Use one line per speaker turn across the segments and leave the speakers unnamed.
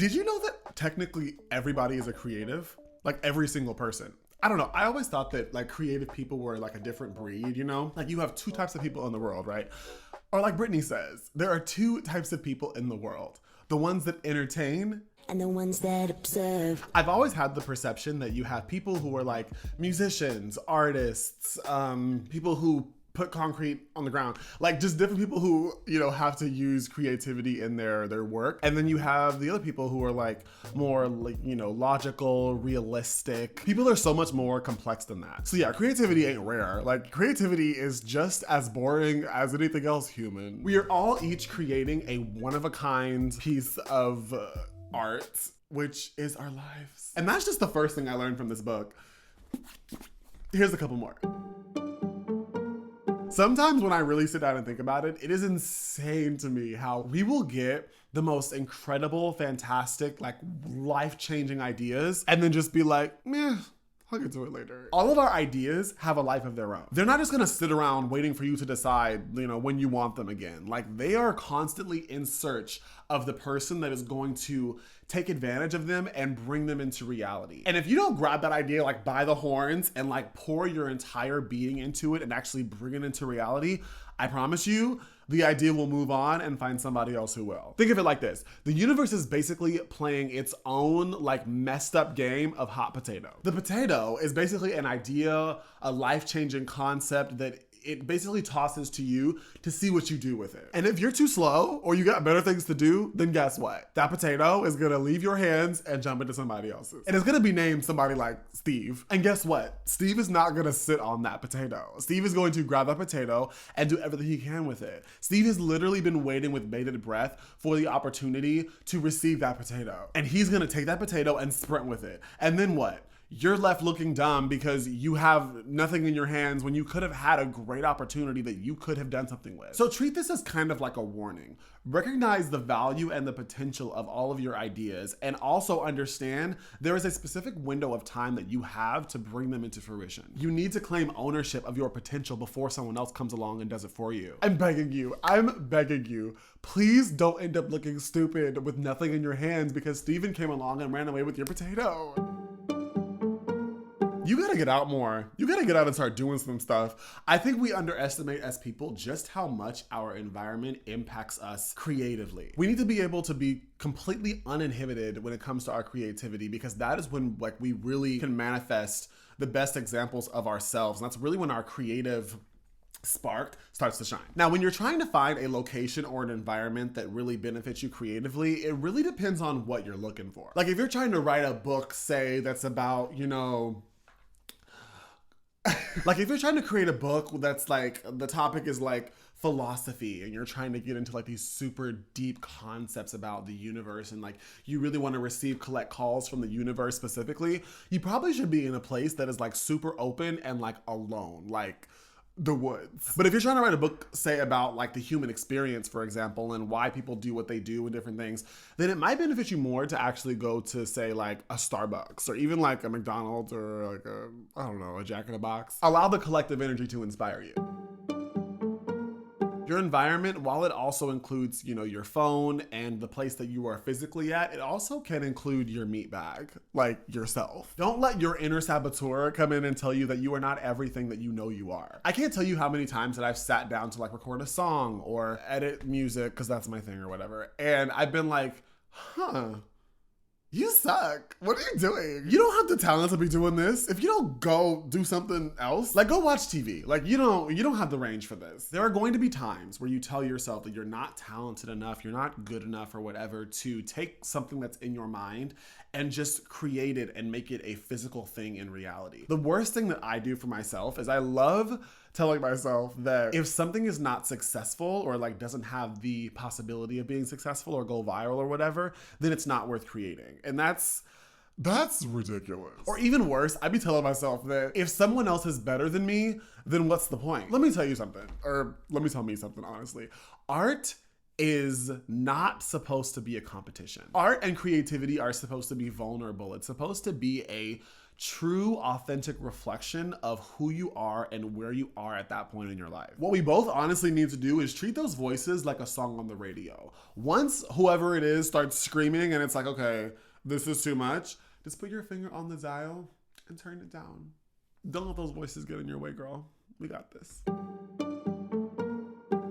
Did you know that technically everybody is a creative? Like every single person. I don't know. I always thought that like creative people were like a different breed, you know? Like you have two types of people in the world, right? Or like Brittany says, there are two types of people in the world. The ones that entertain
and the ones that observe.
I've always had the perception that you have people who are like musicians, artists, people who put concrete on the ground, like just different people who, you know, have to use creativity in their work. And then you have the other people who are like more like, you know, logical, realistic. People are so much more complex than that. So yeah, creativity ain't rare. Like creativity is just as boring as anything else human. We are all each creating a one-of-a-kind piece of art, which is our lives. And that's just the first thing I learned from this book. Here's a couple more. Sometimes when I really sit down and think about it, it is insane to me how we will get the most incredible, fantastic, like life-changing ideas and then just be like, meh, I'll get to it later. All of our ideas have a life of their own. They're not just gonna sit around waiting for you to decide, you know, when you want them again. Like they are constantly in search of the person that is going to take advantage of them and bring them into reality. And if you don't grab that idea like by the horns and like pour your entire being into it and actually bring it into reality, I promise you, the idea will move on and find somebody else who will. Think of it like this. The universe is basically playing its own like messed up game of hot potato. The potato is basically an idea, a life-changing concept that it basically tosses to you to see what you do with it. And if you're too slow or you got better things to do, then guess what? That potato is gonna leave your hands and jump into somebody else's. And it's gonna be named somebody like Steve. And guess what? Steve is not gonna sit on that potato. Steve is going to grab that potato and do everything he can with it. Steve has literally been waiting with bated breath for the opportunity to receive that potato. And he's gonna take that potato and sprint with it. And then what? You're left looking dumb because you have nothing in your hands when you could have had a great opportunity that you could have done something with. So treat this as kind of like a warning. Recognize the value and the potential of all of your ideas and also understand there is a specific window of time that you have to bring them into fruition. You need to claim ownership of your potential before someone else comes along and does it for you. I'm begging you, please don't end up looking stupid with nothing in your hands because Steven came along and ran away with your potato. You gotta get out more. You gotta get out and start doing some stuff. I think we underestimate as people just how much our environment impacts us creatively. We need to be able to be completely uninhibited when it comes to our creativity because that is when like we really can manifest the best examples of ourselves. And that's really when our creative spark starts to shine. Now, when you're trying to find a location or an environment that really benefits you creatively, it really depends on what you're looking for. Like if you're trying to write a book, say, that's about, you know, like if you're trying to create a book that's like, the topic is like philosophy and you're trying to get into like these super deep concepts about the universe and like you really want to collect calls from the universe specifically, you probably should be in a place that is like super open and like alone, like the woods. But if you're trying to write a book, say about like the human experience, for example, and why people do what they do and different things, then it might benefit you more to actually go to say like a Starbucks or even like a McDonald's or like a, I don't know, a Jack in the Box. Allow the collective energy to inspire you. Your environment, while it also includes, you know, your phone and the place that you are physically at, it also can include your meat bag, like yourself. Don't let your inner saboteur come in and tell you that you are not everything that you know you are. I can't tell you how many times that I've sat down to like record a song or edit music, because that's my thing or whatever, and I've been like, you suck. What are you doing? You don't have the talent to be doing this. If you don't go do something else, like go watch TV. Like you don't have the range for this. There are going to be times where you tell yourself that you're not talented enough, you're not good enough or whatever to take something that's in your mind and just create it and make it a physical thing in reality. The worst thing that I do for myself is I love telling myself that if something is not successful or like doesn't have the possibility of being successful or go viral or whatever, then it's not worth creating. And that's ridiculous. Or even worse, I'd be telling myself that if someone else is better than me, then what's the point? Let me tell you something, or let me tell me something, honestly. Art is not supposed to be a competition. Art and creativity are supposed to be vulnerable. It's supposed to be a true, authentic reflection of who you are and where you are at that point in your life. What we both honestly need to do is treat those voices like a song on the radio. Once whoever it is starts screaming and it's like, okay, this is too much, just put your finger on the dial and turn it down. Don't let those voices get in your way, girl. We got this.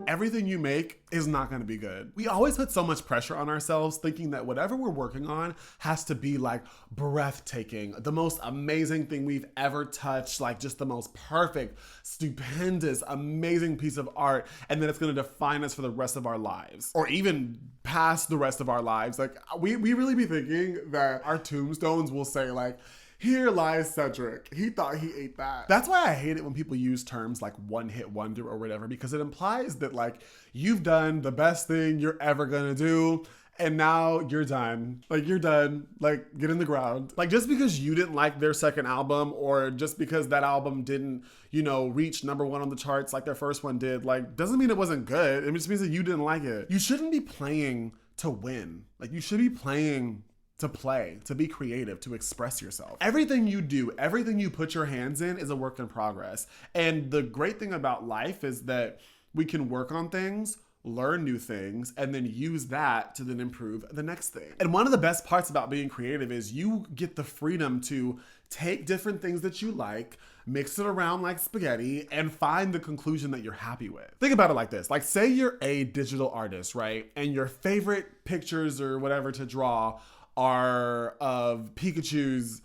Everything you make is not going to be good. We always put so much pressure on ourselves thinking that whatever we're working on has to be like breathtaking, the most amazing thing we've ever touched, like just the most perfect, stupendous, amazing piece of art, and then it's going to define us for the rest of our lives, or even past the rest of our lives. Like we really be thinking that our tombstones will say like, here lies Cedric. He thought he ate that. That's why I hate it when people use terms like one-hit wonder or whatever, because it implies that like you've done the best thing you're ever gonna do and now you're done. Like you're done. Like get in the ground. Like just because you didn't like their second album or just because that album didn't, reach #1 on the charts like their first one did, like doesn't mean it wasn't good. It just means that you didn't like it. You shouldn't be playing to win. Like you should be playing to play, to be creative, to express yourself. Everything you do, everything you put your hands in is a work in progress. And the great thing about life is that we can work on things, learn new things, and then use that to then improve the next thing. And one of the best parts about being creative is you get the freedom to take different things that you like, mix it around like spaghetti, and find the conclusion that you're happy with. Think about it like this. Like say you're a digital artist, right? And your favorite pictures or whatever to draw are of Pikachu's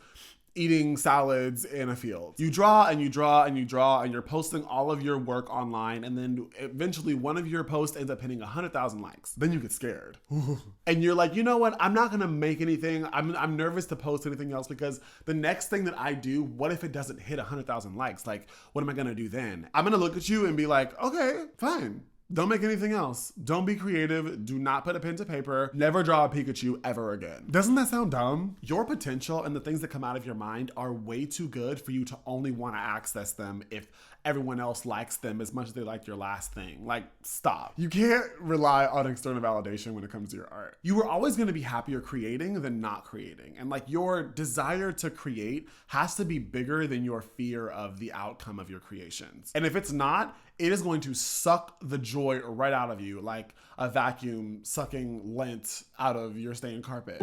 eating salads in a field. You draw and you draw and you draw and you're posting all of your work online, and then eventually one of your posts ends up hitting 100,000 likes. Then you get scared. And you're like, you know what? I'm not gonna make anything. I'm nervous to post anything else because the next thing that I do, what if it doesn't hit 100,000 likes? Like, what am I gonna do then? I'm gonna look at you and be like, okay, fine. Don't make anything else. Don't be creative. Do not put a pen to paper. Never draw a Pikachu ever again. Doesn't that sound dumb? Your potential and the things that come out of your mind are way too good for you to only want to access them if everyone else likes them as much as they like your last thing. Like, stop. You can't rely on external validation when it comes to your art. You are always going to be happier creating than not creating. And like your desire to create has to be bigger than your fear of the outcome of your creations. And if it's not, it is going to suck the joy right out of you like a vacuum sucking lint out of your stained carpet.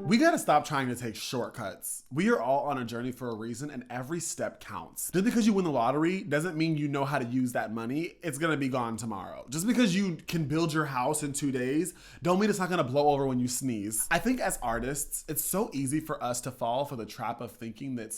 We gotta stop trying to take shortcuts. We are all on a journey for a reason, and every step counts. Just because you win the lottery doesn't mean you know how to use that money. It's gonna be gone tomorrow. Just because you can build your house in 2 days, don't mean it's not gonna blow over when you sneeze. I think as artists, it's so easy for us to fall for the trap of thinking that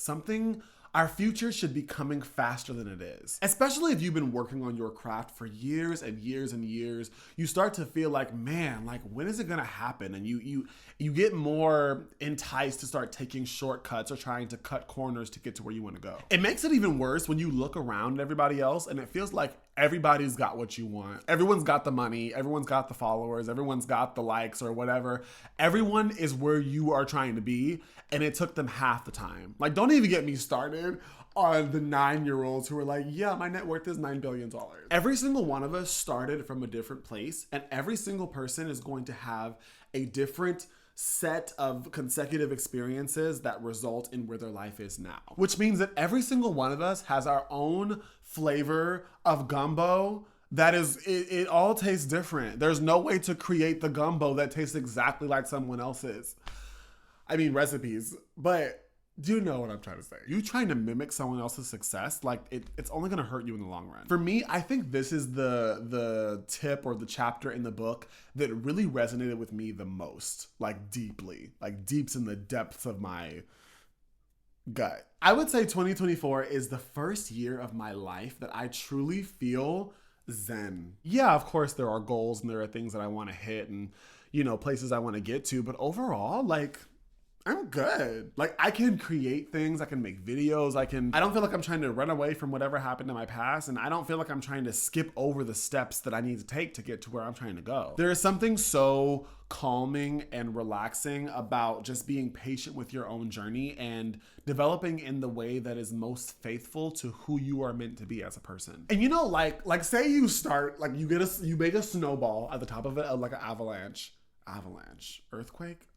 our future should be coming faster than it is. Especially if you've been working on your craft for years and years and years, you start to feel like, man, like when is it gonna happen? And you get more enticed to start taking shortcuts or trying to cut corners to get to where you wanna go. It makes it even worse when you look around at everybody else and it feels like everybody's got what you want. Everyone's got the money, everyone's got the followers, everyone's got the likes or whatever. Everyone is where you are trying to be, and it took them half the time. Like, don't even get me started on the 9-year-olds who are like, yeah, my net worth is $9 billion. Every single one of us started from a different place, and every single person is going to have a different set of consecutive experiences that result in where their life is now. Which means that every single one of us has our own flavor of gumbo that is, it all tastes different. There's no way to create the gumbo that tastes exactly like someone else's. I mean, recipes, but do you know what I'm trying to say? You trying to mimic someone else's success, like it's only gonna hurt you in the long run. For me, I think this is the tip or the chapter in the book that really resonated with me the most, like deeply, like deeps in the depths of my gut. I would say 2024 is the first year of my life that I truly feel zen. Yeah, of course there are goals and there are things that I want to hit and, places I want to get to, but overall, like, I'm good. Like, I can create things, I can make videos, I don't feel like I'm trying to run away from whatever happened in my past, and I don't feel like I'm trying to skip over the steps that I need to take to get to where I'm trying to go. There is something so calming and relaxing about just being patient with your own journey and developing in the way that is most faithful to who you are meant to be as a person. And like say you start, like you make a snowball at the top of it, like an avalanche. Avalanche, earthquake.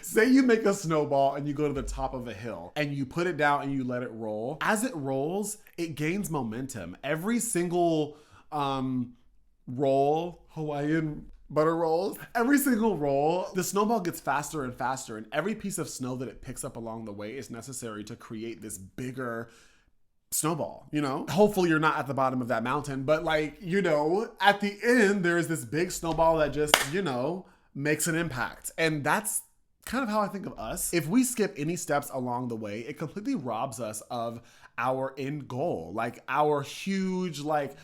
Say you make a snowball and you go to the top of a hill and you put it down and you let it roll. As it rolls, it gains momentum. Every single roll, Hawaiian butter rolls, every single roll, the snowball gets faster and faster, and every piece of snow that it picks up along the way is necessary to create this bigger snowball, you know? Hopefully you're not at the bottom of that mountain, but like, you know, at the end, there's this big snowball that just, you know, makes an impact. And that's kind of how I think of us. If we skip any steps along the way, it completely robs us of our end goal, like our huge, like,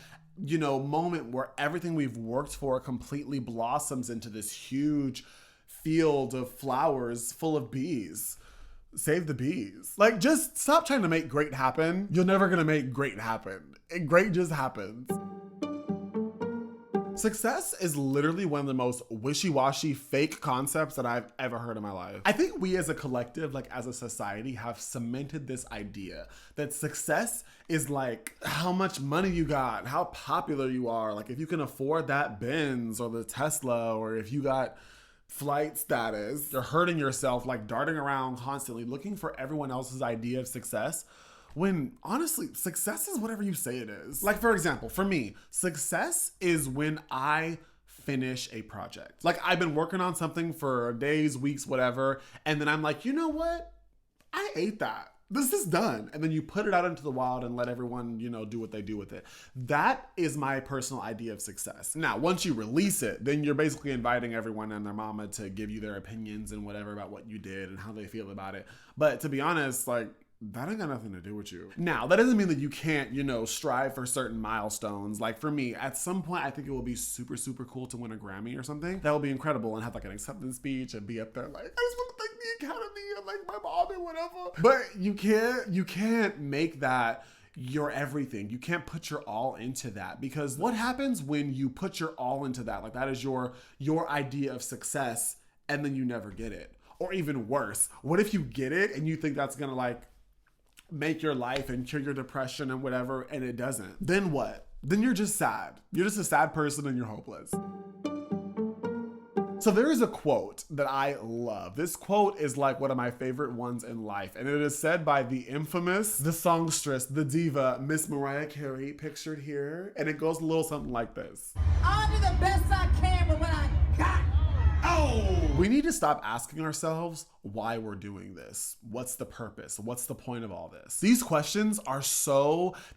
you know, moment where everything we've worked for completely blossoms into this huge field of flowers full of bees. Save the bees. Like, just stop trying to make great happen. You're never gonna make great happen. And great just happens. Success is literally one of the most wishy-washy fake concepts that I've ever heard in my life. I think we as a collective, like as a society, have cemented this idea that success is like how much money you got, how popular you are, like if you can afford that Benz or the Tesla, or if you got flight status. You're hurting yourself, like darting around constantly looking for everyone else's idea of success, when honestly, success is whatever you say it is. Like, for example, for me, success is when I finish a project. Like, I've been working on something for days, weeks, whatever, and then I'm like, you know what? I ate that. This is done. And then you put it out into the wild and let everyone, you know, do what they do with it. That is my personal idea of success. Now, once you release it, then you're basically inviting everyone and their mama to give you their opinions and whatever about what you did and how they feel about it. But to be honest, like, that ain't got nothing to do with you. Now, that doesn't mean that you can't, you know, strive for certain milestones. Like for me, at some point, I think it will be super, super cool to win a Grammy or something. That will be incredible, and have like an acceptance speech and be up there like, I just want to thank the Academy and like my mom and whatever. But you can't make that your everything. You can't put your all into that, because what happens when you put your all into that? Like that is your idea of success, and then you never get it. Or even worse, what if you get it and you think that's gonna like make your life and cure your depression and whatever, and it doesn't? Then what? Then you're just sad. You're just a sad person and you're hopeless. So there is a quote that I love. This quote is like one of my favorite ones in life, and it is said by the infamous, the songstress, the diva, Miss Mariah Carey, pictured here, and it goes a little something like this.
I'll do the best I can with what I got.
We need to stop asking ourselves why we're doing this. What's the purpose? What's the point of all this? These questions are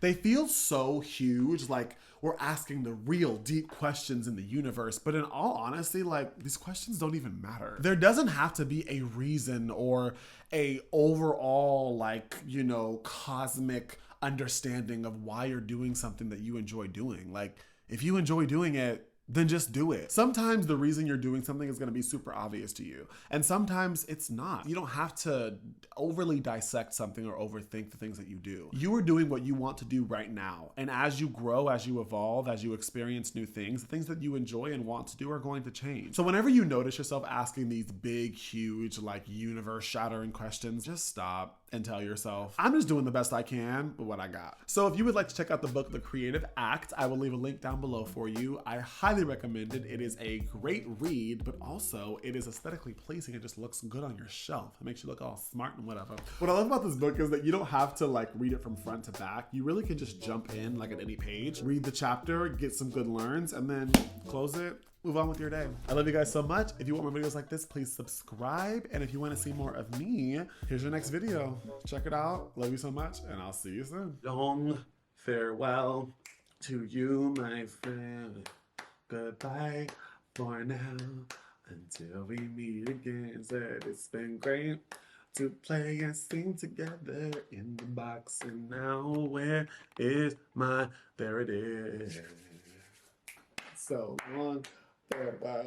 they feel so huge, like we're asking the real deep questions in the universe. But in all honesty, like these questions don't even matter. There doesn't have to be a reason or a overall, like, you know, cosmic understanding of why you're doing something that you enjoy doing. Like, if you enjoy doing it, then just do it. Sometimes the reason you're doing something is going to be super obvious to you, and sometimes it's not. You don't have to overly dissect something or overthink the things that you do. You are doing what you want to do right now, and as you grow, as you evolve, as you experience new things, the things that you enjoy and want to do are going to change. So whenever you notice yourself asking these big, huge, like universe-shattering questions, just stop and tell yourself, I'm just doing the best I can with what I got. So if you would like to check out the book, The Creative Act, I will leave a link down below for you. I highly recommend it. It is a great read, but also it is aesthetically pleasing. It just looks good on your shelf. It makes you look all smart and whatever. What I love about this book is that you don't have to like read it from front to back. You really can just jump in like at any page, read the chapter, get some good learns, and then close it, move on with your day. I love you guys so much. If you want more videos like this, please subscribe. And if you want to see more of me, here's your next video. Check it out. Love you so much, and I'll see you soon. Long farewell to you, my friend. Goodbye for now. Until we meet again. Said it's been great to play and sing together in the box. And now where is there it is. So long farewell.